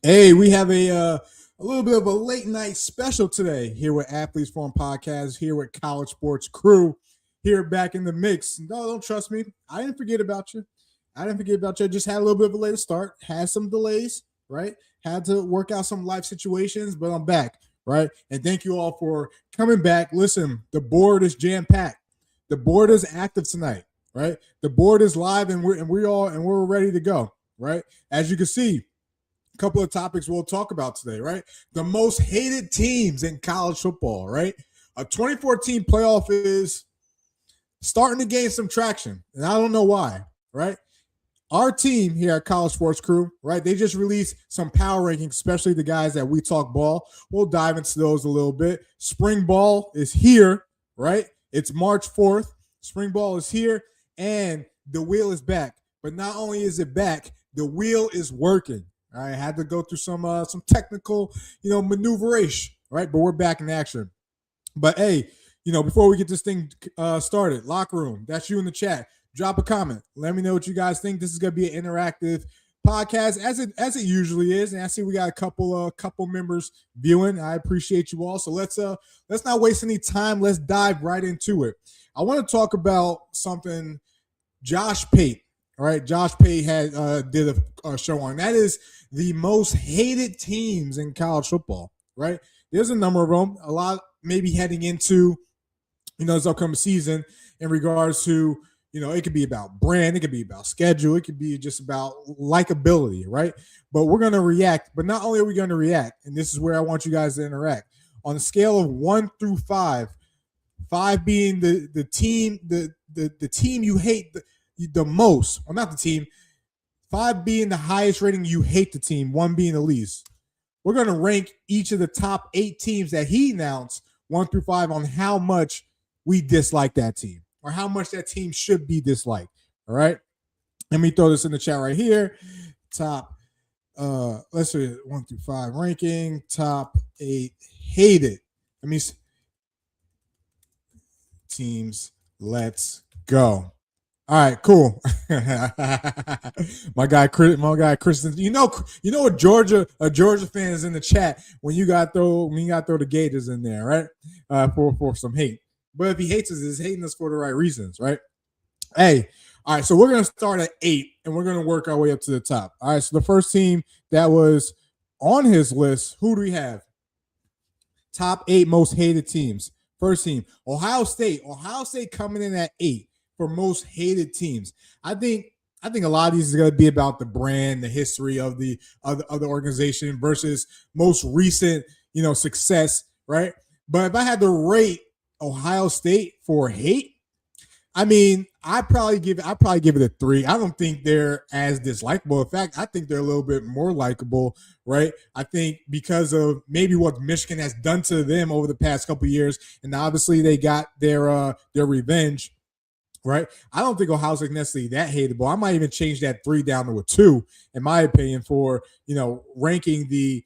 Hey, we have a little bit of a late night special today here with Athletes Forum Podcast, here with College Sports Crew, here back in the mix. No, don't trust me. I didn't forget about you. I didn't forget about you. I just had a little bit of a later start, had some delays, right? Had to work out some life situations, but I'm back, right? And thank you all for coming back. Listen, the board is jam packed. The board is active tonight, right? The board is live, and we're ready to go, right? As you can see, couple of topics we'll talk about today, right? The most hated teams in college football, right? A 2014 playoff is starting to gain some traction, and I don't know why, right? Our team here at College Sports Crew, right? They just released some power rankings, especially the guys that we talk ball. We'll dive into those a little bit. Spring ball is here, right? It's March 4th. Spring ball is here, and the wheel is back. But not only is it back, the wheel is working. I had to go through some technical, maneuveration, right? But we're back in action. But hey, before we get this thing started, locker room, that's you in the chat. Drop a comment. Let me know what you guys think. This is gonna be an interactive podcast as it usually is. And I see we got a couple members viewing. I appreciate you all. So let's not waste any time. Let's dive right into it. I want to talk about something Josh Pate. All right, Josh Pate had did a show on. That is the most hated teams in college football, right? There's a number of them, a lot maybe heading into, this upcoming season in regards to, it could be about brand, it could be about schedule, it could be just about likability, right? But we're going to react. But not only are we going to react, and this is where I want you guys to interact, on a scale of 1 through 5, 5 being the team, the team you hate the most. Well, not the team. 5 being the highest rating, you hate the team. 1 being the least. We're going to rank each of the top 8 teams that he announced, 1 through 5, on how much we dislike that team or how much that team should be disliked. All right. Let me throw this in the chat right here. Top, let's see, 1 through 5 ranking. Top 8 hated. Let me teams. Let's go. All right, cool. my guy Kristen. You know a Georgia fan is in the chat when you got throw the Gators in there, right? For some hate. But if he hates us, he's hating us for the right reasons, right? Hey, all right. So we're gonna start at 8, and we're gonna work our way up to the top. All right. So the first team that was on his list, who do we have? Top 8 most hated teams. First team, Ohio State. Ohio State coming in at 8 for most hated teams. I think a lot of these is going to be about the brand, the history of the organization versus most recent, success, right? But if I had to rate Ohio State for hate, I mean, I'd probably give it a 3. I don't think they're as dislikable. In fact, I think they're a little bit more likable, right? I think because of maybe what Michigan has done to them over the past couple of years, and obviously they got their revenge, right? I don't think Ohio State necessarily that hateable. I might even change that 3 down to a 2, in my opinion, for ranking the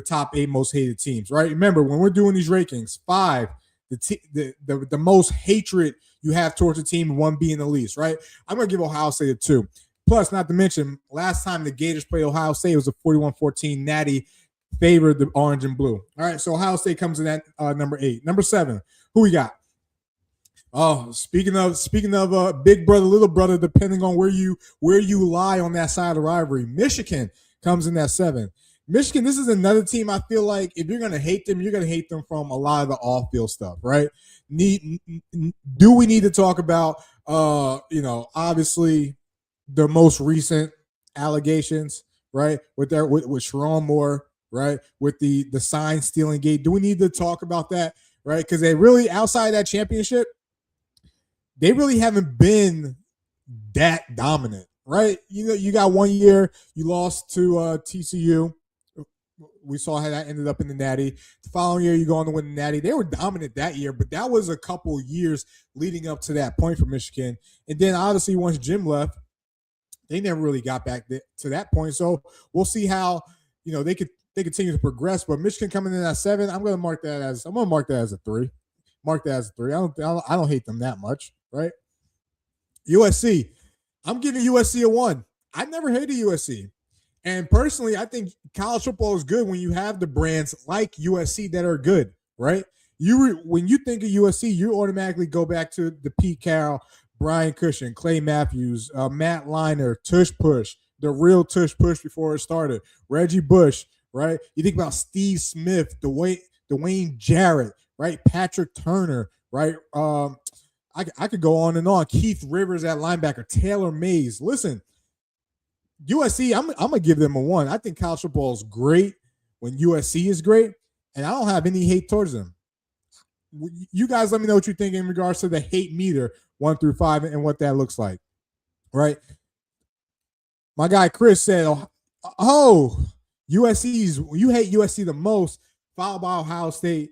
top 8 most hated teams, right? Remember, when we're doing these rankings, 5, the most hatred you have towards a team, 1 being the least, right? I'm going to give Ohio State a 2. Plus, not to mention, last time the Gators played Ohio State, it was a 41-14 natty, favored the orange and blue. All right, so Ohio State comes in at number 8. Number 7, who we got? Oh, speaking of big brother, little brother, depending on where you lie on that side of the rivalry, Michigan comes in at 7. Michigan, this is another team I feel like if you're going to hate them, you're going to hate them from a lot of the off-field stuff, right? Do we need to talk about, obviously the most recent allegations, right? With Sharon Moore, right? With the sign stealing gate. Do we need to talk about that, right? Because they really, outside that championship, they really haven't been that dominant, right? You got 1 year, you lost to TCU. We saw how that ended up in the Natty. The following year, you go on to win the Natty. They were dominant that year, but that was a couple years leading up to that point for Michigan. And then, obviously, once Jim left, they never really got back to that point. So we'll see how they continue to progress. But Michigan coming in at 7, I'm going to mark that as a 3. Mark that as a 3. I don't hate them that much, right? USC, I'm giving USC a 1. I never hated USC. And personally, I think college football is good when you have the brands like USC that are good, right? When you think of USC, you automatically go back to the Pete Carroll, Brian Cushing, Clay Matthews, Matt Leinart, Tush Push, the real Tush Push before it started, Reggie Bush, right? You think about Steve Smith, Dwayne Jarrett, right? Patrick Turner, right? I could go on and on. Keith Rivers at linebacker, Taylor Mays. Listen, USC, I'm gonna give them a 1. I think college football is great when USC is great, and I don't have any hate towards them. You guys, let me know what you think in regards to the hate meter 1 through 5 and what that looks like. Right? My guy Chris said, USC's you hate USC the most, followed by Ohio State,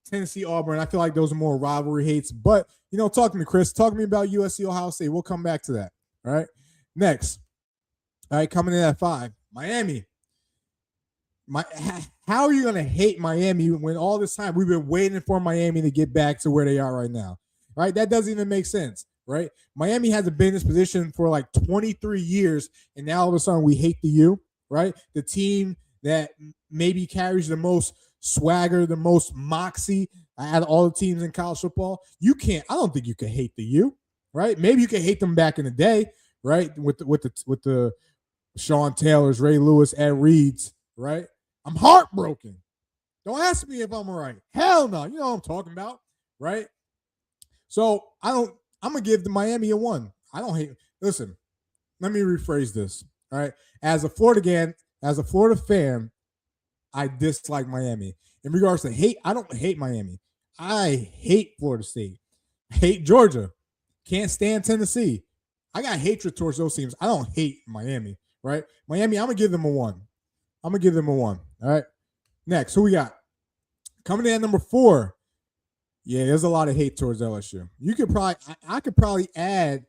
Tennessee, Auburn. I feel like those are more rivalry hates. But talk to me, Chris. Talk to me about USC, Ohio State. We'll come back to that. All right. Next. All right, coming in at 5, Miami. How are you going to hate Miami when all this time we've been waiting for Miami to get back to where they are right now? Right? That doesn't even make sense, right? Miami has been in this position for like 23 years, and now all of a sudden we hate the U, right? The team that maybe carries the most swagger, the most moxie out of all the teams in college football. I don't think you can hate the U, right? Maybe you can hate them back in the day, right? With the Sean Taylors, Ray Lewis, Ed Reeds, right? I'm heartbroken. Don't ask me if I'm right. Hell no. You know what I'm talking about, right? So I'm gonna give the Miami a 1. I don't hate. Listen, let me rephrase this. All right. As a Florida fan, I dislike Miami. In regards to hate, I don't hate Miami. I hate Florida State. I hate Georgia. Can't stand Tennessee. I got hatred towards those teams. I don't hate Miami. Right? Miami, I'm going to give them a 1. All right. Next, who we got? Coming in at number 4. Yeah, there's a lot of hate towards LSU. I could probably add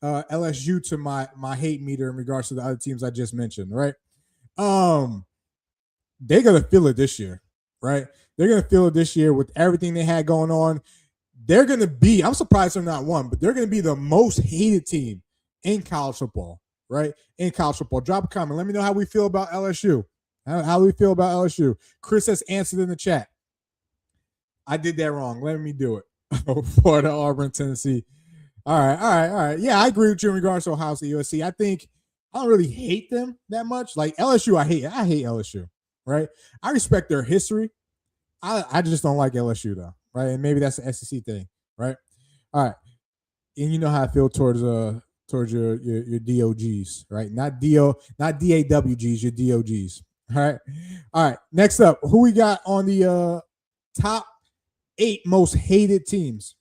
LSU to my hate meter in regards to the other teams I just mentioned, right? They're going to feel it this year, right? They're going to feel it this year with everything they had going on. They're going to be, I'm surprised they're not 1, but they're going to be the most hated team in college football. Right? In college football. Drop a comment. Let me know how we feel about LSU. How we feel about LSU. Chris has answered in the chat. I did that wrong. Let me do it. Florida, Auburn, Tennessee. All right. Yeah, I agree with you in regards to Ohio State, USC. I think I don't really hate them that much. Like LSU, I hate LSU. Right? I respect their history. I just don't like LSU though. Right? And maybe that's the SEC thing. Right? All right. And you know how I feel towards your DOGs, right? Not DAWGs, your DOGs. All right. Next up, who we got on the top 8 most hated teams?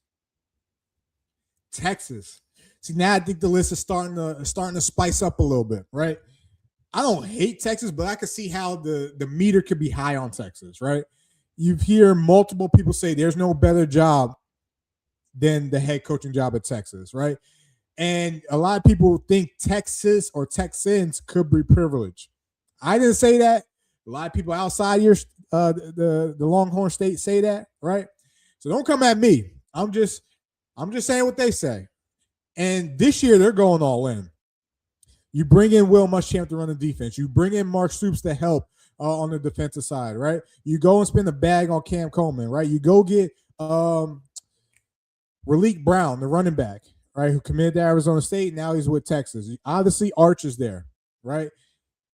Texas. See, now I think the list is starting to spice up a little bit, right? I don't hate Texas, but I can see how the meter could be high on Texas, right? You hear multiple people say there's no better job than the head coaching job at Texas, right? And a lot of people think Texas or Texans could be privileged. I didn't say that. A lot of people outside your the Longhorn State say that, right? So don't come at me. I'm just saying what they say. And this year they're going all in. You bring in Will Muschamp to run the defense. You bring in Mark Stoops to help on the defensive side, right? You go and spend the bag on Cam Coleman, right? You go get Raleek Brown, the running back, right, who committed to Arizona State. Now he's with Texas. Obviously, Arch is there, right?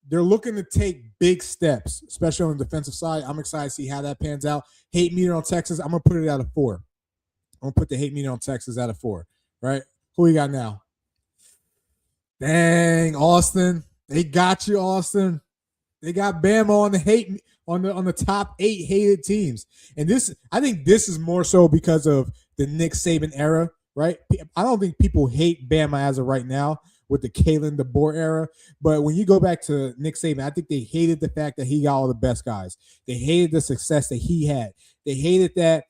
They're looking to take big steps, especially on the defensive side. I'm excited to see how that pans out. Hate meter on Texas, I'm going to put it at a 4. I'm going to put the hate meter on Texas at a 4, right? Who we got now? Dang, Austin. They got you, Austin. They got Bama on the hate on the top 8 hated teams. And this, I think this is more so because of the Nick Saban era, right? I don't think people hate Bama as of right now with the Kalen DeBoer era. But when you go back to Nick Saban, I think they hated the fact that he got all the best guys. They hated the success that he had. They hated that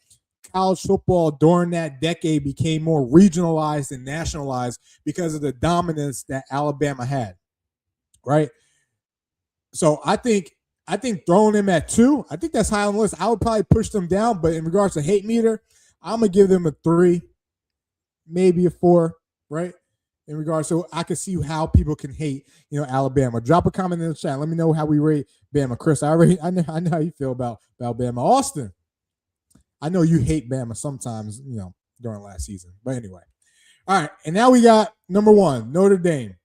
college football during that decade became more regionalized and nationalized because of the dominance that Alabama had, right? So I think throwing them at 2, I think that's high on the list. I would probably push them down, but in regards to hate meter, I'm going to give them a 3, maybe a 4, right? in regards to I can see how people can hate, Alabama. Drop a comment in the chat. Let me know how we rate Bama. Chris, I know how you feel about Bama. Austin, I know you hate Bama sometimes, during last season. But anyway. All right, and now we got number 1, Notre Dame.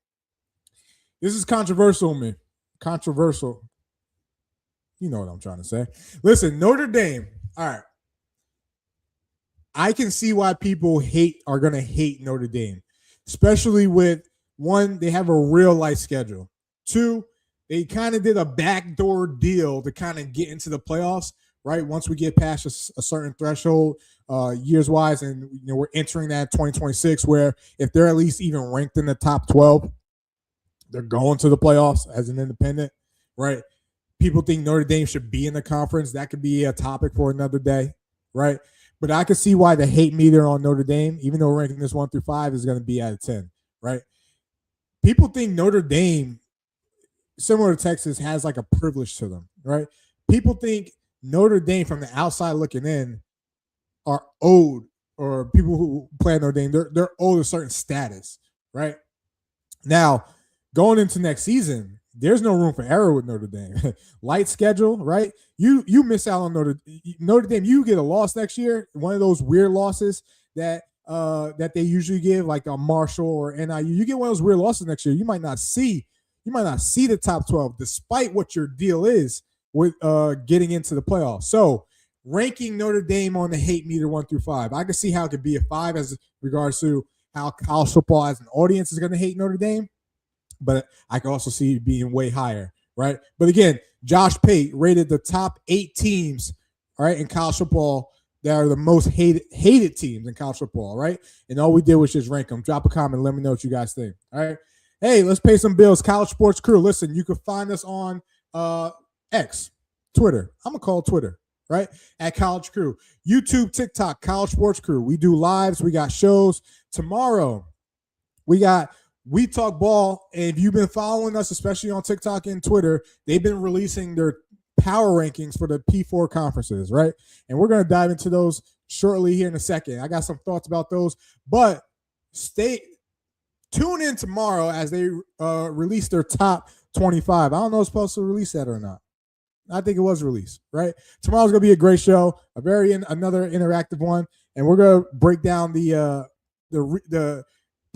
This is controversial, man. Controversial. You know what I'm trying to say. Listen, Notre Dame. All right. I can see why people are going to hate Notre Dame, especially with, 1, they have a real life schedule. 2, they kind of did a backdoor deal to kind of get into the playoffs, right? Once we get past a certain threshold, years wise, and we're entering that 2026, where if they're at least even ranked in the top 12, they're going to the playoffs as an independent, right? People think Notre Dame should be in the conference. That could be a topic for another day, right? But I can see why the hate meter on Notre Dame, even though ranking this 1 through 5, is going to be out of 10, right? People think Notre Dame, similar to Texas, has like a privilege to them, right? People think Notre Dame, from the outside looking in, are owed, or people who play at Notre Dame, they're owed a certain status, right? Now, going into next season, there's no room for error with Notre Dame. Light schedule, right? You miss out on Notre Dame. You get a loss next year, one of those weird losses that they usually give, like a Marshall or NIU. You get one of those weird losses next year, you might not see the top 12, despite what your deal is with getting into the playoffs. So, ranking Notre Dame on the hate meter 1 through 5, I can see how it could be a 5 as regards to how college football as an audience is going to hate Notre Dame. But I can also see it being way higher, right? But again, Josh Pate rated the top 8 teams, all right, in college football that are the most hated teams in college football, right? And all we did was just rank them. Drop a comment. Let me know what you guys think, all right? Hey, let's pay some bills. College Sports Crew. Listen, you can find us on X, Twitter. I'm going to call Twitter, right? At College Crew. YouTube, TikTok, College Sports Crew. We do lives. We got shows. Tomorrow, we Talk Ball, and if you've been following us, especially on TikTok and Twitter, they've been releasing their power rankings for the P4 conferences, right? And we're going to dive into those shortly here in a second. I got some thoughts about those, but tune in tomorrow as they release their top 25. I don't know if it's supposed to release that or not. I think it was released, right? Tomorrow's going to be a great show, another interactive one, and we're going to break down the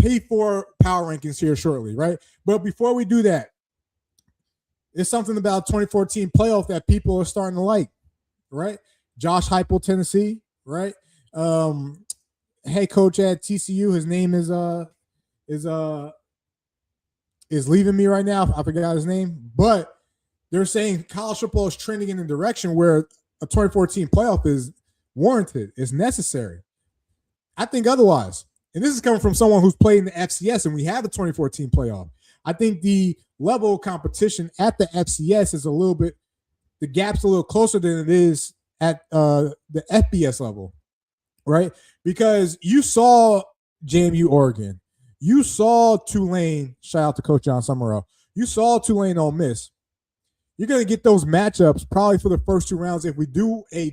P4 power rankings here shortly, right? But before we do that, it's something about 2014 playoff that people are starting to like, right? Josh Heupel, Tennessee, right? Head coach at TCU, his name is leaving me right now. I forgot his name, but they're saying college football is trending in a direction where a 2014 playoff is warranted, is necessary. I think otherwise. And this is coming from someone who's played in the FCS, and we have a 2014 playoff. I think the level of competition at the FCS is the gap's a little closer than it is at the FBS level, right? Because you saw JMU Oregon. You saw Tulane, shout out to Coach John Summerall. You saw Tulane Ole Miss. You're going to get those matchups probably for the first 2 rounds if we do a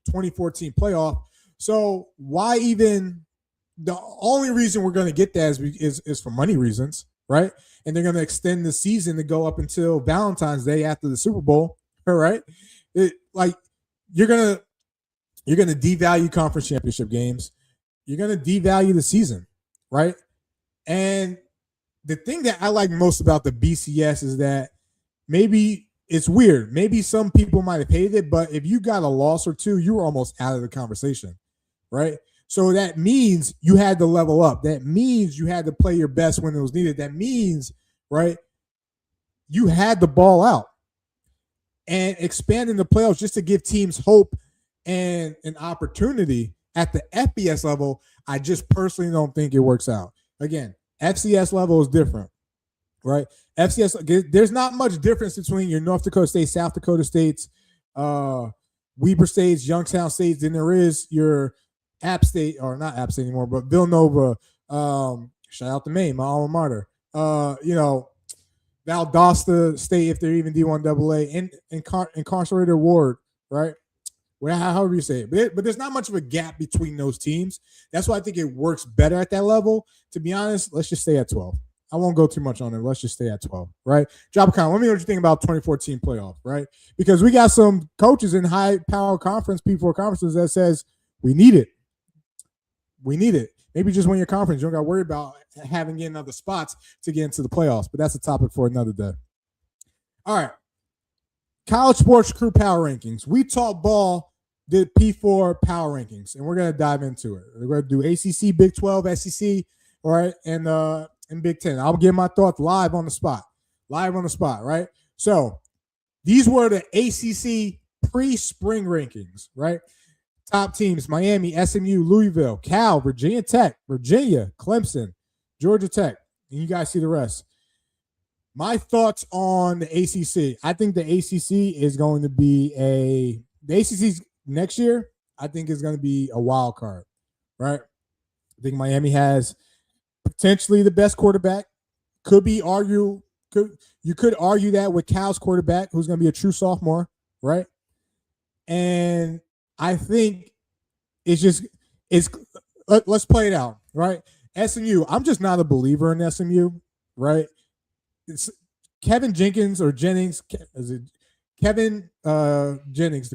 2014 playoff. So why even – the only reason we're going to get that is for money reasons, right? And they're going to extend the season to go up until Valentine's Day after the Super Bowl, all right? You're going to devalue conference championship games. You're going to devalue the season, right? And the thing that I like most about the BCS is that maybe it's weird. Maybe some people might have hated it, but if you got a loss or 2, you were almost out of the conversation, right? So that means you had to level up. That means you had to play your best when it was needed. That means, right, you had the ball out. And expanding the playoffs just to give teams hope and an opportunity at the FBS level, I just personally don't think it works out. Again, FCS level is different, right? FCS, there's not much difference between your North Dakota State, South Dakota States, Weber States, Youngstown States than there is your App State, or not App State anymore, but Villanova, shout out to Maine, my alma mater, Valdosta State, if they're even D1 AA, and Incarcerated Ward, right? however you say it. But there's not much of a gap between those teams. That's why I think it works better at that level. To be honest, let's just stay at 12. I won't go too much on it. Let's just stay at 12, right? Drop a comment. Let me know what you think about 2014 playoff, right? Because we got some coaches in high power conference, P4 conferences that says we need it. We need it. Maybe just win your conference. You don't got to worry about having getting other spots to get into the playoffs. But that's a topic for another day. All right. College Sports Crew Power Rankings. We Talk Ball did P4 Power Rankings, and we're going to dive into it. We're going to do ACC, Big 12, SEC, all right, and Big 10. I'll give my thoughts live on the spot, right? So these were the ACC pre-spring rankings, right? Top teams: Miami, SMU, Louisville, Cal, Virginia Tech, Virginia, Clemson, Georgia Tech. And you guys see the rest. My thoughts on the ACC. I think the ACC is going to be the ACC's next year, I think is going to be a wild card, right? I think Miami has potentially the best quarterback. You could argue that with Cal's quarterback, who's going to be a true sophomore, right? And I think let's play it out, right? SMU, I'm just not a believer in SMU, right? It's Kevin Jennings, the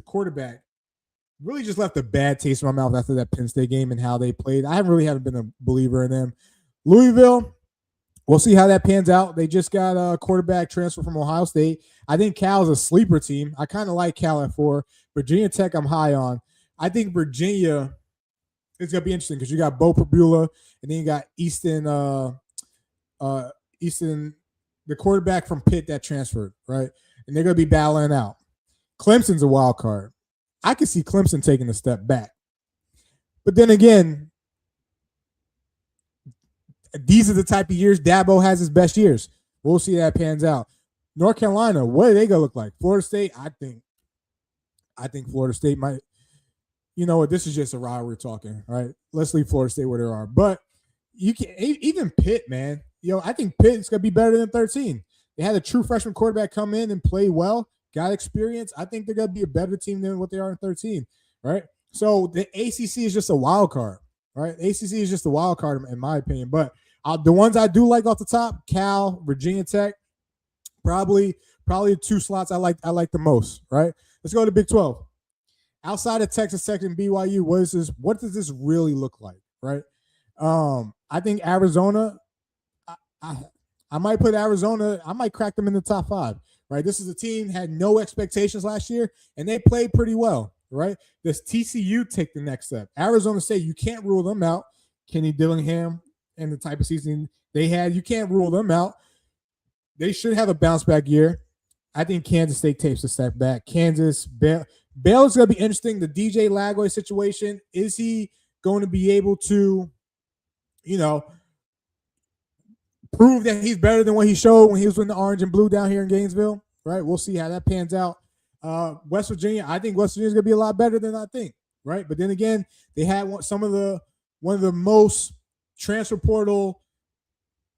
quarterback, really just left a bad taste in my mouth after that Penn State game and how they played. I haven't been a believer in them. Louisville, we'll see how that pans out. They just got a quarterback transfer from Ohio State. I think Cal's a sleeper team. I kind of like Cal at 4. Virginia Tech, I'm high on. I think Virginia is going to be interesting because you got Bo Perbula, and then you got Easton, the quarterback from Pitt that transferred, right? And they're going to be battling out. Clemson's a wild card. I could see Clemson taking a step back. But then again, these are the type of years Dabo has his best years. We'll see how that pans out. North Carolina, what are they going to look like? Florida State, I think Florida State might, you know what, this is just a ride we're talking, right? Let's leave Florida State where they are. But you can even Pitt, man. I think Pitt's going to be better than 13. They had a true freshman quarterback come in and play well, got experience. I think they're going to be a better team than what they are in 13, right? So the ACC is just a wild card, right? ACC is just a wild card in my opinion. But the ones I do like off the top, Cal, Virginia Tech, probably 2 slots I like the most, right? Let's go to Big 12. Outside of Texas Tech and BYU, what does this really look like, right? I think Arizona, I might put Arizona, I might crack them in the top 5, right? This is a team had no expectations last year, and they played pretty well, right? Does TCU take the next step? Arizona State, you can't rule them out. Kenny Dillingham and the type of season they had, you can't rule them out. They should have a bounce back year. I think Kansas State takes a step back. Kansas, Baylor's going to be interesting. The DJ Lagoy situation, is he going to be able to, prove that he's better than what he showed when he was in the orange and blue down here in Gainesville, right? We'll see how that pans out. West Virginia, I think West Virginia's going to be a lot better than I think, right? But then again, they had one of the most transfer portal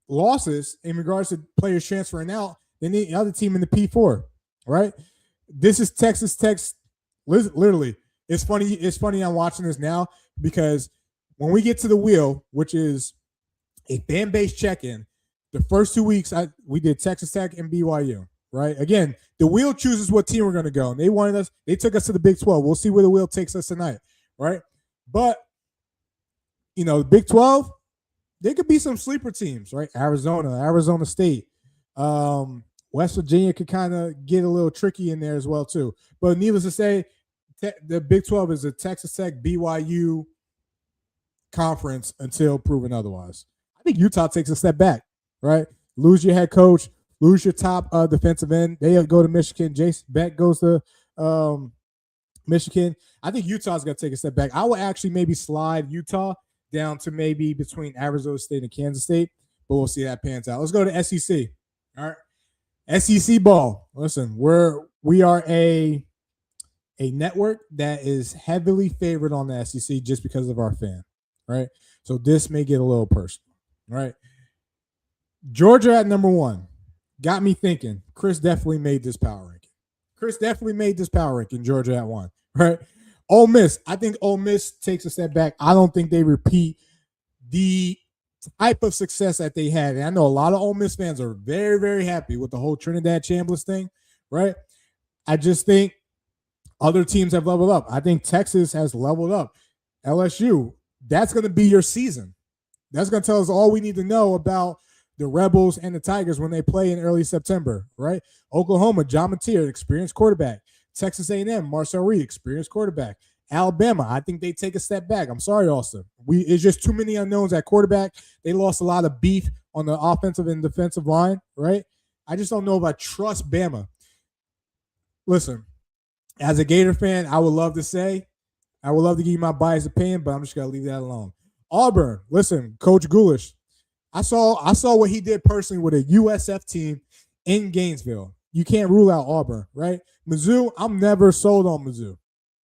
losses in regards to players transferring out than the other team in the P4, right? This is Texas Tech. Literally, it's funny I'm watching this now because when we get to the wheel, which is a fan-based check-in, the first 2 weeks we did Texas Tech and BYU, right? Again, the wheel chooses what team we're going to go. And they took us to the Big 12. We'll see where the wheel takes us tonight, right? But, the Big 12, there could be some sleeper teams, right? Arizona State. West Virginia could kind of get a little tricky in there as well, too. But needless to say, the Big 12 is a Texas Tech, BYU conference until proven otherwise. I think Utah takes a step back, right? Lose your head coach, lose your top defensive end. They go to Michigan. Jason Beck goes to Michigan. I think Utah's going to take a step back. I would actually maybe slide Utah down to maybe between Arizona State and Kansas State, but we'll see how that pans out. Let's go to SEC. All right. SEC ball. Listen, we are a network that is heavily favored on the SEC just because of our fan, right? So this may get a little personal, right? Georgia at number 1 got me thinking. Chris definitely made this power ranking. Georgia at 1, right? Ole Miss. I think Ole Miss takes a step back. I don't think they repeat the type of success that they had. And I know a lot of Ole Miss fans are very, very happy with the whole Trinidad Chambliss thing, right? I just think other teams have leveled up. I think Texas has leveled up. LSU, that's going to be your season. That's going to tell us all we need to know about the Rebels and the Tigers when they play in early September, right? Oklahoma, John Mateer, experienced quarterback. Texas A&M, Marcel Reed, experienced quarterback. Alabama, I think they take a step back. I'm sorry, Austin. It's just too many unknowns at quarterback. They lost a lot of beef on the offensive and defensive line, right? I just don't know if I trust Bama. Listen, as a Gator fan, I would love to give you my biased opinion, but I'm just going to leave that alone. Auburn, listen, Coach Gulish, I saw what he did personally with a USF team in Gainesville. You can't rule out Auburn, right? Mizzou, I'm never sold on Mizzou,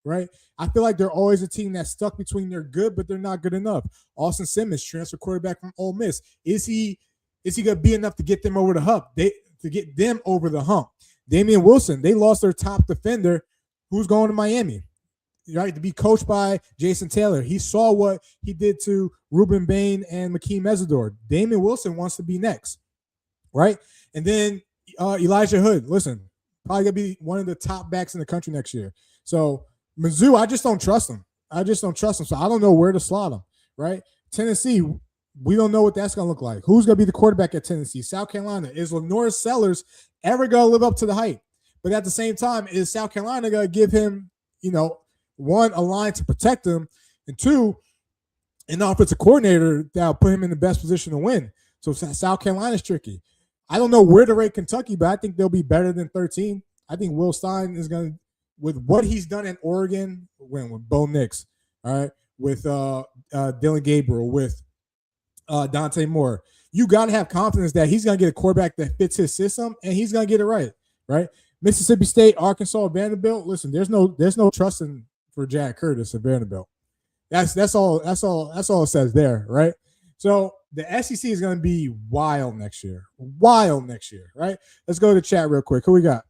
right? I feel like they're always a team that's stuck between they're good, but they're not good enough. Austin Simmons, transfer quarterback from Ole Miss. Is he going to be enough to get them over the hump? To get them over the hump. Damian Wilson, they lost their top defender who's going to Miami, right, to be coached by Jason Taylor. He saw what he did to Ruben Bain and Makeem Mesidor. Damian Wilson wants to be next, right? And then Elijah Hood, listen, probably going to be one of the top backs in the country next year. So Mizzou, I just don't trust them. So I don't know where to slot them, right? Tennessee, we don't know what that's going to look like. Who's going to be the quarterback at Tennessee? South Carolina, is Lenore Sellers ever going to live up to the hype? But at the same time, is South Carolina going to give him, one, a line to protect him, and two, an offensive coordinator that'll put him in the best position to win? So South Carolina's tricky. I don't know where to rate Kentucky, but I think they'll be better than 13. I think Will Stein is going to, with what he's done in Oregon, with Bo Nix, all right, with Dylan Gabriel, with Dante Moore, you got to have confidence that he's going to get a quarterback that fits his system, and he's going to get it right? Mississippi State, Arkansas, Vanderbilt. Listen, there's no trusting for Jack Curtis at Vanderbilt. That's all it says there, right? So the SEC is going to be wild next year, right? Let's go to the chat real quick. Who we got?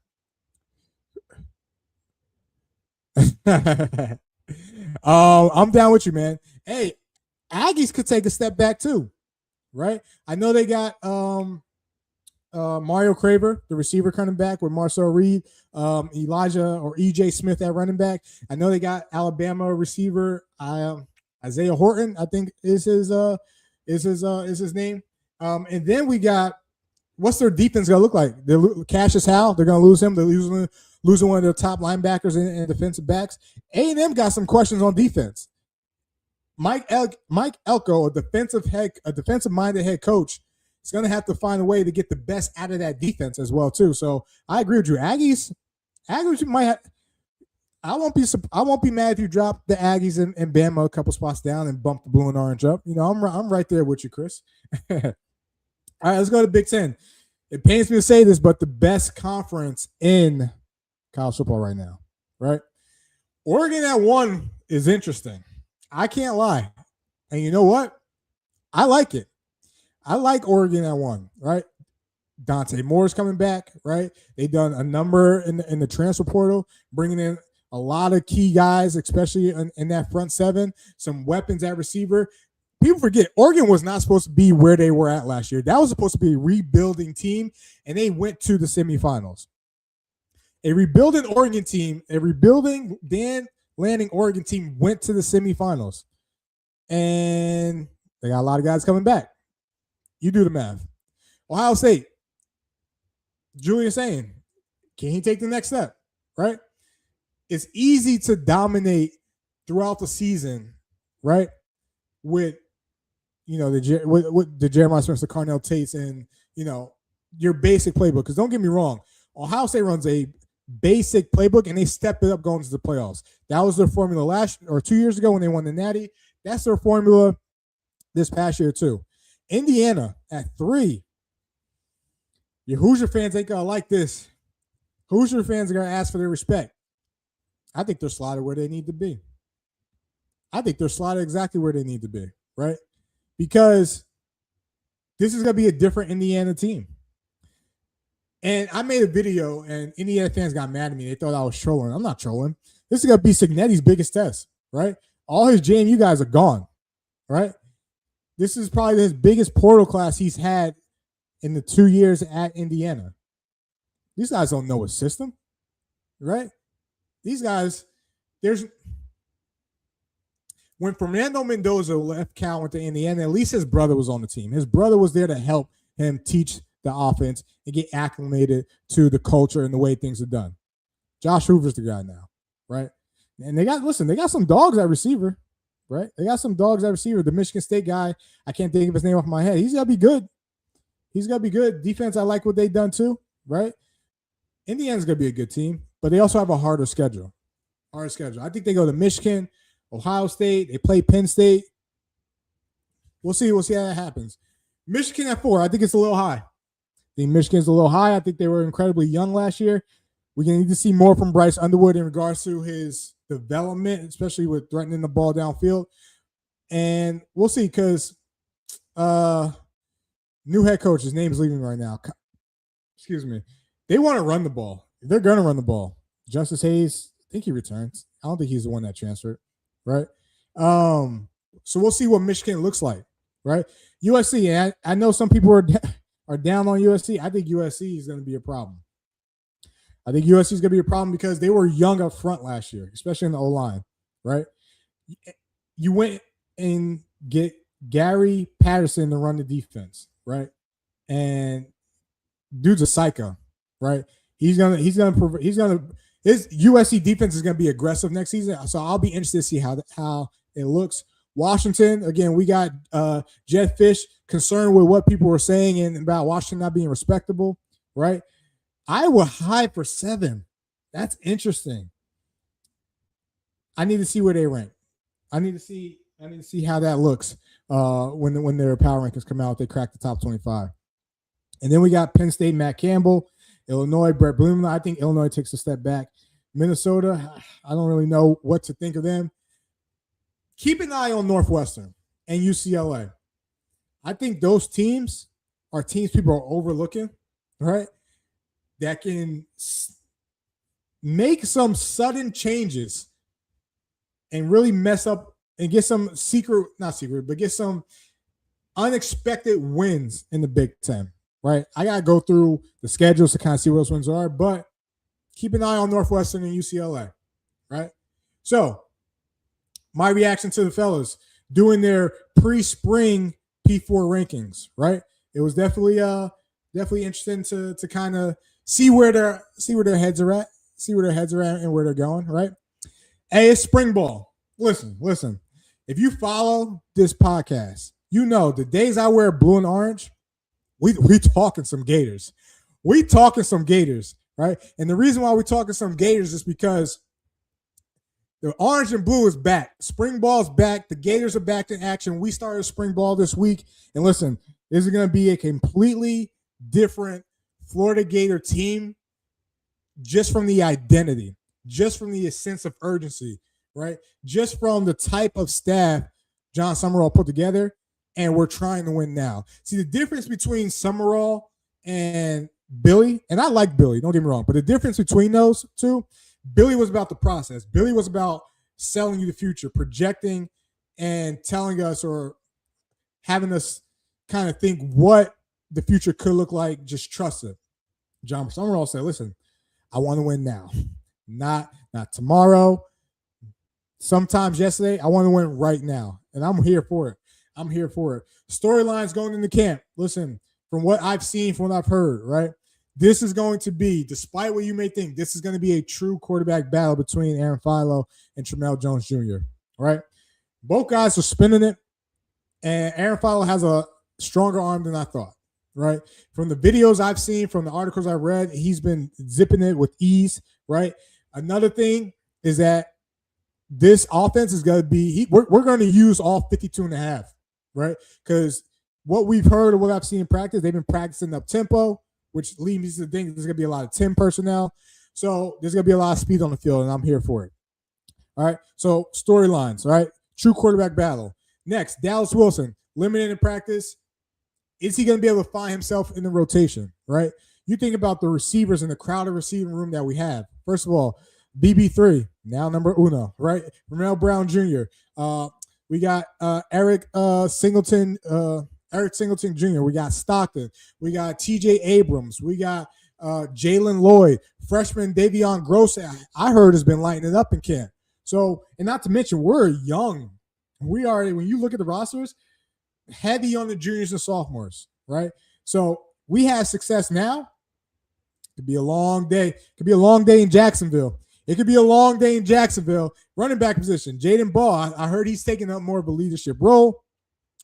I'm down with you, man. Hey, Aggies could take a step back too, right? I know they got Mario Craver, the receiver, coming back with Marcel Reed, Elijah or EJ Smith at running back. I know they got Alabama receiver Isaiah Horton, I think is his name. And then we got, what's their defense gonna look like? Cassius Howell, they're gonna lose him. They're losing one of their top linebackers and defensive backs. A&M got some questions on defense. Mike Elko, a defensive-minded head coach, is going to have to find a way to get the best out of that defense as well too. So I agree with you. Aggies might have, I won't be mad if you drop the Aggies and Bama a couple spots down and bump the blue and orange up. I'm right there with you, Chris. All right, let's go to Big Ten. It pains me to say this, but the best conference in college football right now, right? Oregon at 1 is interesting. I can't lie. And you know what? I like it. I like Oregon at 1, right? Dante Moore's coming back, right? They've done a number in the transfer portal, bringing in a lot of key guys, especially in that front seven, some weapons at receiver. People forget, Oregon was not supposed to be where they were at last year. That was supposed to be a rebuilding team, and they went to the semifinals. A rebuilding Oregon team, Dan Lanning Oregon team went to the semifinals. And they got a lot of guys coming back. You do the math. Ohio State, Julian saying, can he take the next step, right? It's easy to dominate throughout the season, right? With, the Jeremiah Spencer, Carnell Tates, and, your basic playbook. Because don't get me wrong, Ohio State runs a basic playbook, and they stepped it up going to the playoffs. That was their formula 2 years ago when they won the Natty. That's their formula this past year too. Indiana at 3. Your Hoosier fans ain't gonna like this. Hoosier fans are gonna ask for their respect. I think they're slotted where they need to be. I think they're slotted exactly where they need to be, right? Because this is gonna be a different Indiana team. And I made a video, and Indiana fans got mad at me. They thought I was trolling. I'm not trolling. This is going to be Cignetti's biggest test, right? All his JMU guys are gone, right? This is probably his biggest portal class he's had in the 2 years at Indiana. These guys don't know his system, right? These guys, when Fernando Mendoza left Cal, went to Indiana, at least his brother was on the team. His brother was there to help him teach the offense and get acclimated to the culture and the way things are done. Josh Hoover's the guy now, right? And they got some dogs at receiver, right? They got some dogs at receiver. The Michigan State guy, I can't think of his name off my head. He's got to be good. He's got to be good. Defense, I like what they've done too, right? Indiana's going to be a good team, but they also have a harder schedule. I think they go to Michigan, Ohio State. They play Penn State. We'll see how that happens. Michigan at 4. I think it's a little high. I think Michigan's a little high. I think they were incredibly young last year. We're going to need to see more from Bryce Underwood in regards to his development, especially with threatening the ball downfield. And we'll see because new head coach, his name's leaving right now. Excuse me. They want to run the ball. They're going to run the ball. Justice Hayes, I think he returns. I don't think he's the one that transferred, right? So we'll see what Michigan looks like, right? USC, and I know some people are down on USC. I think USC is going to be a problem. I think USC is going to be a problem because they were young up front last year, especially in the O-line, right? You went and get Gary Patterson to run the defense, right? And dude's a psycho, right? His USC defense is going to be aggressive next season. So I'll be interested to see how it looks. Washington, again, we got Jed Fish concerned with what people were saying and about Washington not being respectable, right? Iowa high for 7. That's interesting. I need to see where they rank. I need to see how that looks when their power rankings come out. They crack the top 25. And then we got Penn State, Matt Campbell, Illinois, Brett Bloom. I think Illinois takes a step back. Minnesota, I don't really know what to think of them. Keep an eye on Northwestern and UCLA. I think those teams are teams people are overlooking, right? That can make some sudden changes and really mess up and get some get some unexpected wins in the Big Ten, right? I got to go through the schedules to kind of see what those wins are, but keep an eye on Northwestern and UCLA, right? So my reaction to the fellas doing their pre-spring P4 rankings, right? It was definitely interesting to kind of see where their heads are at, and where they're going, right? Hey, it's spring ball. Listen. If you follow this podcast, you know the days I wear blue and orange, we talking some Gators. We talking some Gators, right? And the reason why we talking some Gators is because the orange and blue is back. Spring ball is back. The Gators are back in action. We started spring ball this week. And listen, this is going to be a completely different Florida Gator team just from the identity, just from the sense of urgency, right? Just from the type of staff John Summerall put together, and we're trying to win now. See, the difference between Summerall and Billy, and I like Billy, don't get me wrong, but the difference between those two, Billy was about the process. Billy was about selling you the future, projecting and telling us or having us kind of think what the future could look like. Just trust it. John Summerall said, listen, I want to win now, not tomorrow. Sometimes yesterday, I want to win right now, and I'm here for it. Storylines going into camp. Listen, from what I've seen, from what I've heard, right? This is going to be, despite what you may think, this is going to be a true quarterback battle between Aaron Philo and Tramel Jones Jr., right? Both guys are spinning it, and Aaron Philo has a stronger arm than I thought, right? From the videos I've seen, from the articles I've read, he's been zipping it with ease, right? Another thing is that this offense is going to be, we're going to use all 52 and a half, right? Because what we've heard or what I've seen in practice, they've been practicing up tempo, which leads me to think there's going to be a lot of 10 personnel. So there's going to be a lot of speed on the field, and I'm here for it. All right, so storylines, all right? True quarterback battle. Next, Dallas Wilson, limited in practice. Is he going to be able to find himself in the rotation, right? You think about the receivers in the crowded receiving room that we have. First of all, BB3, now number uno, right? Ramel Brown Jr. We got Eric Singleton Jr. We got Stockton. We got TJ Abrams. We got Jalen Lloyd. Freshman Davion Gross, I heard, has been lighting it up in camp. So, and not to mention, we're young. We are, when you look at the rosters, heavy on the juniors and sophomores, right? So we have success now. It could be a long day. It could be a long day in Jacksonville. It could be a long day in Jacksonville. Running back position, Jaden Ball, I heard he's taking up more of a leadership role,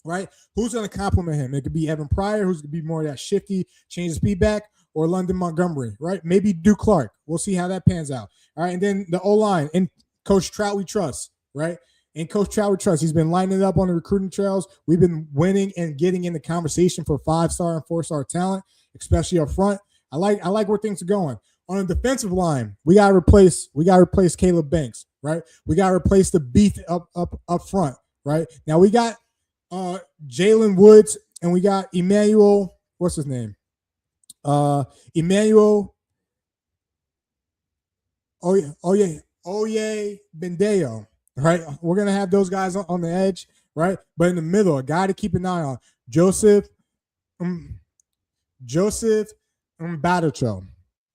right? Who's going to complement him? It could be Evan Pryor, who's going to be more of that shifty, change the speed back, or London Montgomery, right? Maybe Duke Clark. We'll see how that pans out. All right, and then the O-line, and Coach Trout we trust, right? And Coach Trout we trust. He's been lining it up on the recruiting trails. We've been winning and getting in the conversation for 5-star and 4-star talent, especially up front. I like where things are going. On the defensive line, we gotta replace Caleb Banks, right? We gotta replace the beef up front, right? Now we got Jalen Woods and we got Emmanuel. What's his name? Emmanuel. Oye Bendeo, right? We're gonna have those guys on the edge, right? But in the middle, a guy to keep an eye on, Joseph Badacho,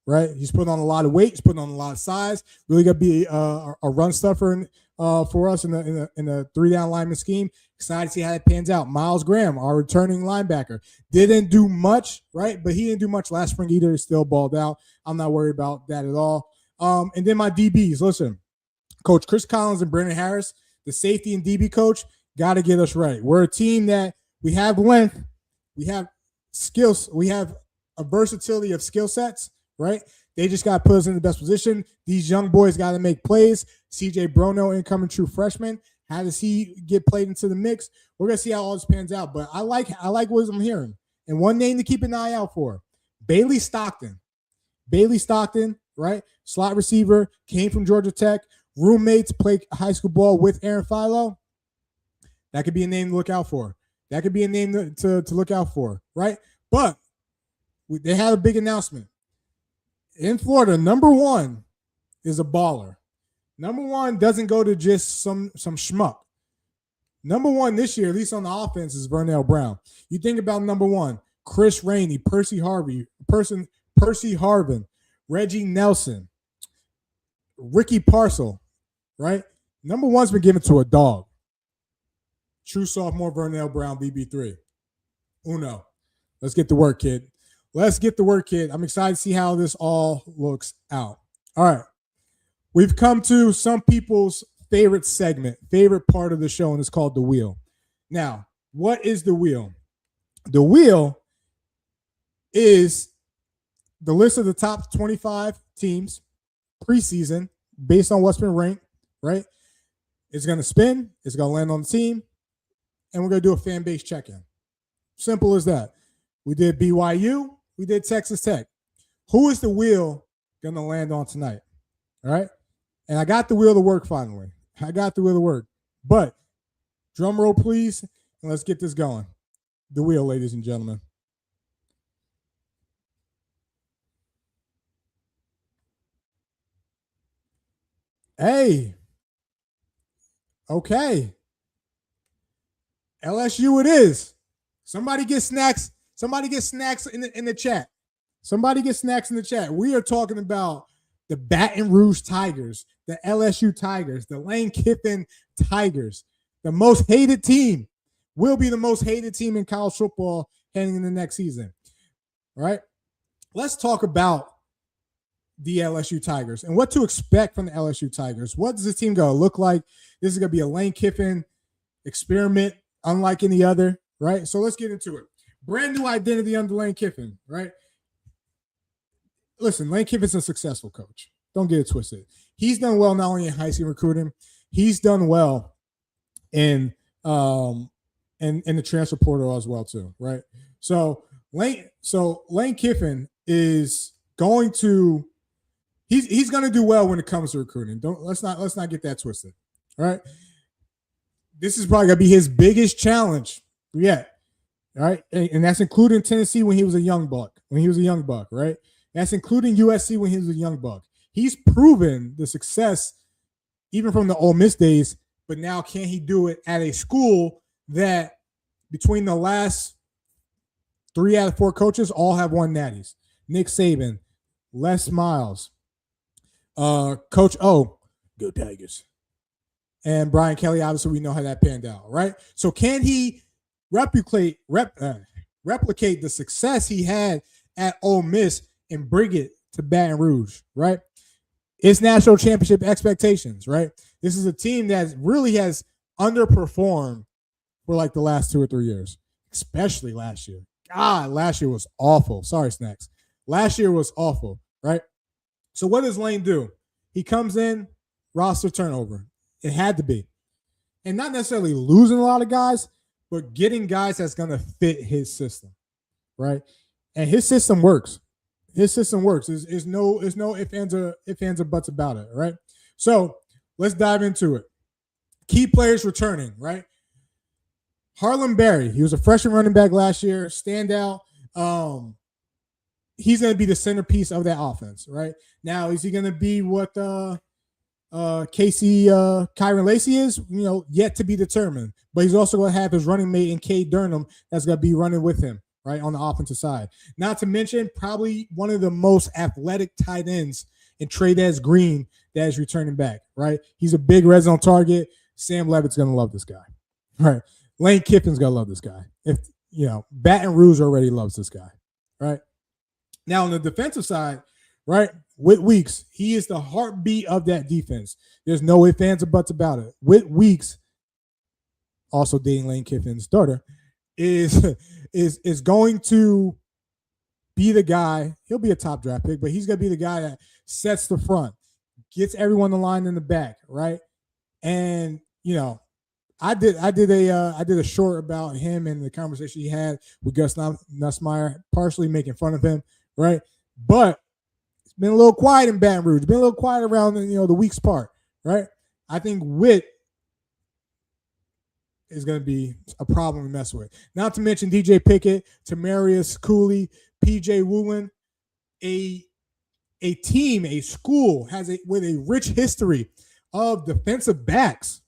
right? He's putting on a lot of weight. He's putting on a lot of size. Really gonna be a run stuffer for us in the 3-down lineman scheme. Excited to see how that pans out. Miles Graham, our returning linebacker, didn't do much, right? But he didn't do much last spring either. He still balled out. I'm not worried about that at all. And then my DBs, listen, Coach Chris Collins and Brandon Harris, the safety and DB coach, got to get us right. We're a team that we have length, we have skills, we have a versatility of skill sets, right? They just got to put us in the best position. These young boys got to make plays. CJ Brono, incoming true freshman, how does he get played into the mix? We're going to see how all this pans out. But I like what I'm hearing. And one name to keep an eye out for, Bailey Stockton. Right? Slot receiver, came from Georgia Tech. Roommates, played high school ball with Aaron Philo. That could be a name to look out for. That could be a name to look out for, right? But they had a big announcement. In Florida, number one is a baller. Number one doesn't go to just some schmuck. Number one this year, at least on the offense, is Vernell Brown. You think about number one, Chris Rainey, Percy Harvin, Reggie Nelson, Ricky Parcel, right? Number one's been given to a dog. True sophomore Vernell Brown, BB3. Uno. Let's get to work, kid. I'm excited to see how this all looks out. All right. We've come to some people's favorite segment, favorite part of the show, and it's called The Wheel. Now, what is The Wheel? The Wheel is the list of the top 25 teams preseason based on what's been ranked, right? It's going to spin. It's going to land on the team. And we're going to do a fan base check-in. Simple as that. We did BYU. We did Texas Tech. Who is the wheel going to land on tonight? All right? And I got the wheel to work finally. But drum roll, please, and let's get this going. The wheel, ladies and gentlemen. Hey. Okay. LSU it is. Somebody get snacks. Somebody get snacks in the chat. We are talking about the Baton Rouge Tigers, the LSU Tigers, the Lane Kiffin Tigers. The most hated team will be the most hated team in college football heading into next season. All right. Let's talk about the LSU Tigers and what to expect from the LSU Tigers. What does this team going to look like? This is going to be a Lane Kiffin experiment, unlike any other, right? So let's get into it. Brand new identity under Lane Kiffin, right? Listen, Lane Kiffin's a successful coach. Don't get it twisted. He's done well not only in high school recruiting, he's done well in the transfer portal as well too, right? So Lane Kiffin is going to he's going to do well when it comes to recruiting. Let's not get that twisted. All right. This is probably going to be his biggest challenge yet. All right. And that's including Tennessee when he was a young buck, right? That's including USC when he was a young buck. He's proven the success even from the Ole Miss days, but now can he do it at a school that between the last 3 out of 4 coaches all have won natties? Nick Saban, Les Miles, Coach O, go Tigers, and Brian Kelly. Obviously, we know how that panned out, right? So can he replicate the success he had at Ole Miss and bring it to Baton Rouge, right? It's national championship expectations, right? This is a team that really has underperformed for like the last 2 or 3 years, especially last year. God, last year was awful. Sorry, Snacks. Last year was awful, right? So what does Lane do? He comes in, roster turnover. It had to be. And not necessarily losing a lot of guys, but getting guys that's going to fit his system, right? And his system works. His system works. There's no ifs, ands, or buts about it, right? So let's dive into it. Key players returning, right? Harlem Berry, he was a freshman running back last year, standout. He's going to be the centerpiece of that offense, right? Now, is he going to be what Casey Kyron Lacey is? Yet to be determined. But he's also going to have his running mate in Cade Durham that's going to be running with him, right, on the offensive side. Not to mention probably one of the most athletic tight ends in Trey'Dez Green that is returning back, right? He's a big red zone target. Sam Levitt's going to love this guy, right? Lane Kiffin's going to love this guy. Baton Rouge already loves this guy, right? Now, on the defensive side, right, Whit Weeks, he is the heartbeat of that defense. There's no ifs, ands, or buts about it. Whit Weeks, also dating Lane Kiffin's daughter, is going to be the guy. He'll be a top draft pick, but he's going to be the guy that sets the front, gets everyone aligned in the back, right? And, I did a short about him and the conversation he had with Gus Nussmeier, partially making fun of him, right? But it's been a little quiet in Baton Rouge. It's been a little quiet around the Weeks part, right? I think Whit is going to be a problem to mess with. Not to mention DJ Pickett, Tamarius Cooley, PJ Woolen, a team, a school with a rich history of defensive backs.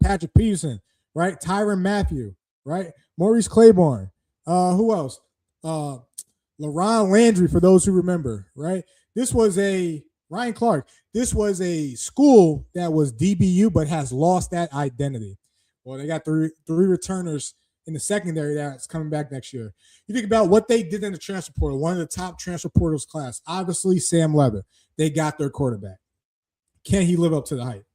Patrick Peterson, right? Tyrann Mathieu, right? Maurice Claiborne. Who else? LaRon Landry, for those who remember, right? Ryan Clark. This was a school that was DBU but has lost that identity. Well, they got three returners in the secondary that's coming back next year. You think about what they did in the transfer portal, one of the top transfer portals class, obviously Sam Levitt. They got their quarterback. Can he live up to the hype?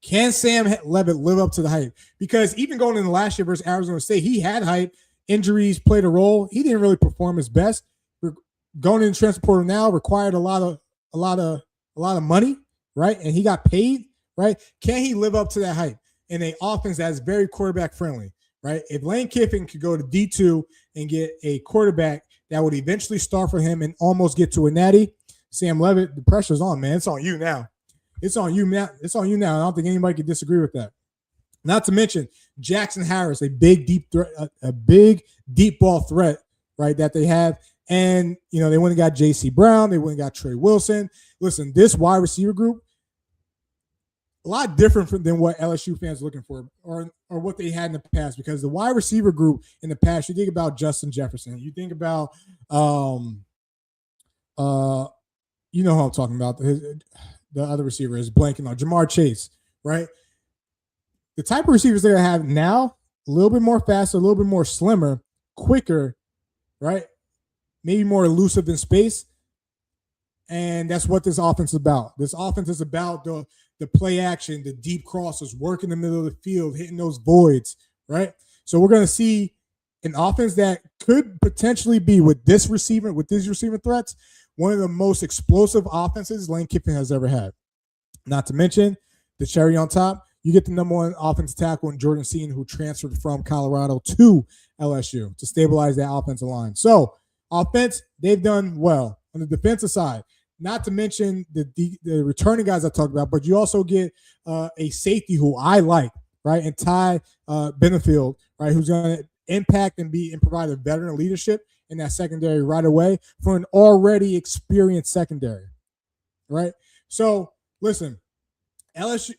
Can Sam Levitt live up to the hype? Because even going into last year versus Arizona State, he had hype. Injuries played a role. He didn't really perform his best. Going into transfer portal now required a lot of money, right? And he got paid, right? Can he live up to that hype in an offense that is very quarterback friendly, right? If Lane Kiffin could go to D2 and get a quarterback that would eventually start for him and almost get to a natty, Sam Levitt, the pressure's on, man. It's on you now. It's on you now. I don't think anybody could disagree with that. Not to mention Jackson Harris, a big deep ball threat, right, that they have. And, they went and got J.C. Brown. They went and got Trey Wilson. Listen, this wide receiver group, a lot different than what LSU fans are looking for or what they had in the past, because the wide receiver group in the past, you think about Justin Jefferson. You think about, you know who I'm talking about. The other receiver is blanking on Jamar Chase, right? The type of receivers they have now, a little bit more faster, a little bit more slimmer, quicker, right? Maybe more elusive in space. And that's what this offense is about. This offense is about the play action, the deep crosses, work in the middle of the field, hitting those voids, right? So we're going to see an offense that could potentially be with these receiver threats, one of the most explosive offenses Lane Kiffin has ever had. Not to mention the cherry on top, you get the number one offensive tackle in Jordan Seaton, who transferred from Colorado to LSU to stabilize that offensive line. So offense, they've done well. On the defensive side, not to mention the returning guys I talked about, but you also get a safety who I like, right? And Ty Benefield, right, who's going to impact and provide a veteran leadership in that secondary right away for an already experienced secondary, right? So listen, LSU,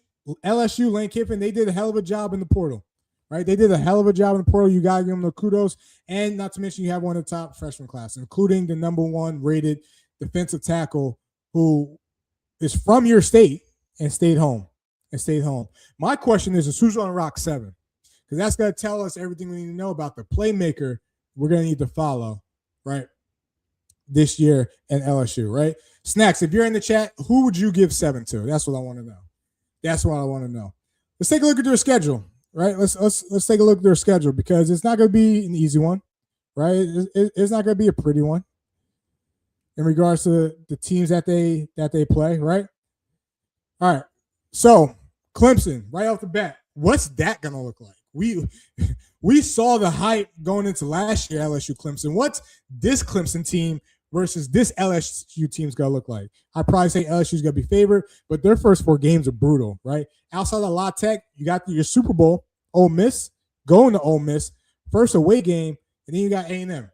Lane Kiffin, they did a hell of a job in the portal, right? They did a hell of a job in the portal. You got to give them the kudos. And not to mention, you have one of the top freshman class, including the number 1 rated defensive tackle who is from your state and stayed home. My question is who's on Rock 7? Because that's going to tell us everything we need to know about the playmaker we're going to need to follow, right, this year in LSU, right? Snacks, if you're in the chat, who would you give 7 to? That's what I want to know. Let's take a look at their schedule, right? Let's take a look at their schedule because it's not going to be an easy one, right? It's not going to be a pretty one in regards to the teams that they play, right? All right. So Clemson, right off the bat, what's that going to look like? We saw the hype going into last year, LSU Clemson. What's this Clemson team versus this LSU team's going to look like? I'd probably say LSU's going to be favored, but their first 4 games are brutal, right? Outside of La Tech, you got your Super Bowl, Ole Miss, going to Ole Miss, first away game, and then you got A&M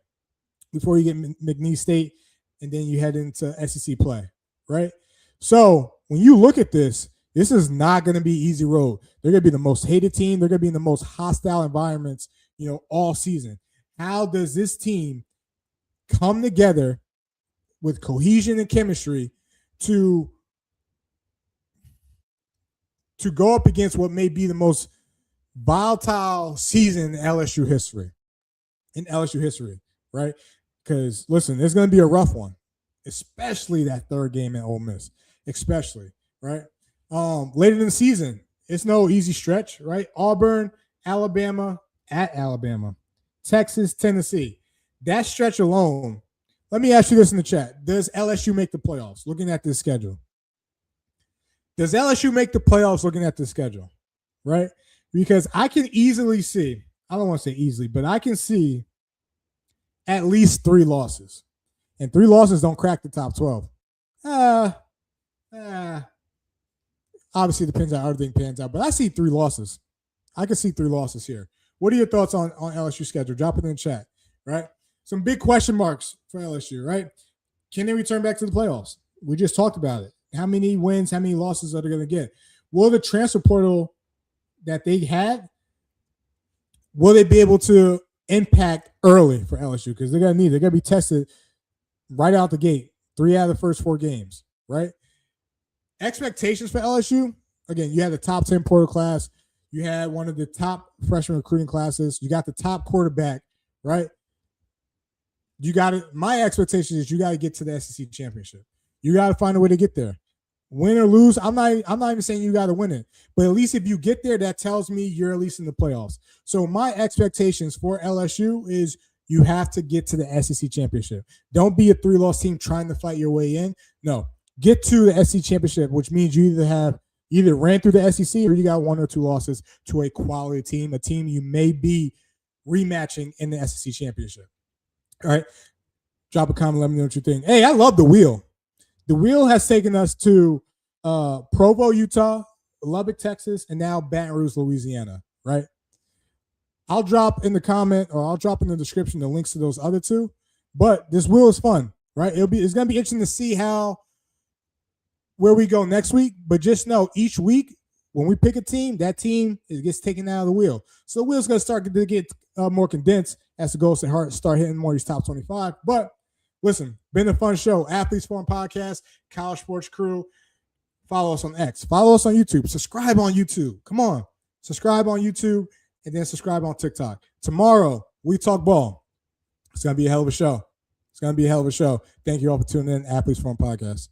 before you get McNeese State, and then you head into SEC play, right? So when you look at this is not going to be easy road. They're going to be the most hated team. They're going to be in the most hostile environments, all season. How does this team come together with cohesion and chemistry to go up against what may be the most volatile season in LSU history? Right? Because, listen, it's going to be a rough one, especially that third game at Ole Miss, right? Later in the season, it's no easy stretch, right? Auburn, Alabama, at Alabama, Texas, Tennessee. That stretch alone, let me ask you this in the chat. Does LSU make the playoffs looking at this schedule? Does LSU make the playoffs looking at this schedule, right? Because I can easily see, I don't want to say easily, but I can see at least 3 losses. And 3 losses don't crack the top 12. Obviously, it depends on how everything pans out, but I see 3 losses. I can see 3 losses here. What are your thoughts on LSU schedule? Drop it in the chat, right? Some big question marks for LSU, right? Can they return back to the playoffs? We just talked about it. How many wins, how many losses are they going to get? Will the transfer portal that they had, will they be able to impact early for LSU? Because they're going to be tested right out the gate, 3 out of the first 4 games, right? Expectations for LSU, again, you had the top 10 portal class. You had one of the top freshman recruiting classes. You got the top quarterback, right? You got it. My expectation is you got to get to the SEC championship. You got to find a way to get there. Win or lose, I'm not even saying you got to win it. But at least if you get there, that tells me you're at least in the playoffs. So my expectations for LSU is you have to get to the SEC championship. Don't be a 3-loss team trying to fight your way in. No. Get to the SEC championship, which means you either ran through the SEC or you got 1 or 2 losses to a quality team, a team you may be rematching in the SEC championship. All right. Drop a comment. Let me know what you think. Hey, I love the wheel. The wheel has taken us to Provo, Utah, Lubbock, Texas, and now Baton Rouge, Louisiana, right? I'll drop in the comment or I'll drop in the description the links to those other 2. But this wheel is fun, right? It's going to be interesting to see where we go next week, but just know each week when we pick a team, that team gets taken out of the wheel. So the wheel's going to start to get more condensed as the Ghost and Heart start hitting more of these top 25. But listen, been a fun show. Athletes Forum Podcast, College Sports Crew. Follow us on X. Follow us on YouTube. Subscribe on YouTube. Come on. Subscribe on YouTube and then subscribe on TikTok. Tomorrow, we talk ball. It's going to be a hell of a show. Thank you all for tuning in. Athletes Forum Podcast.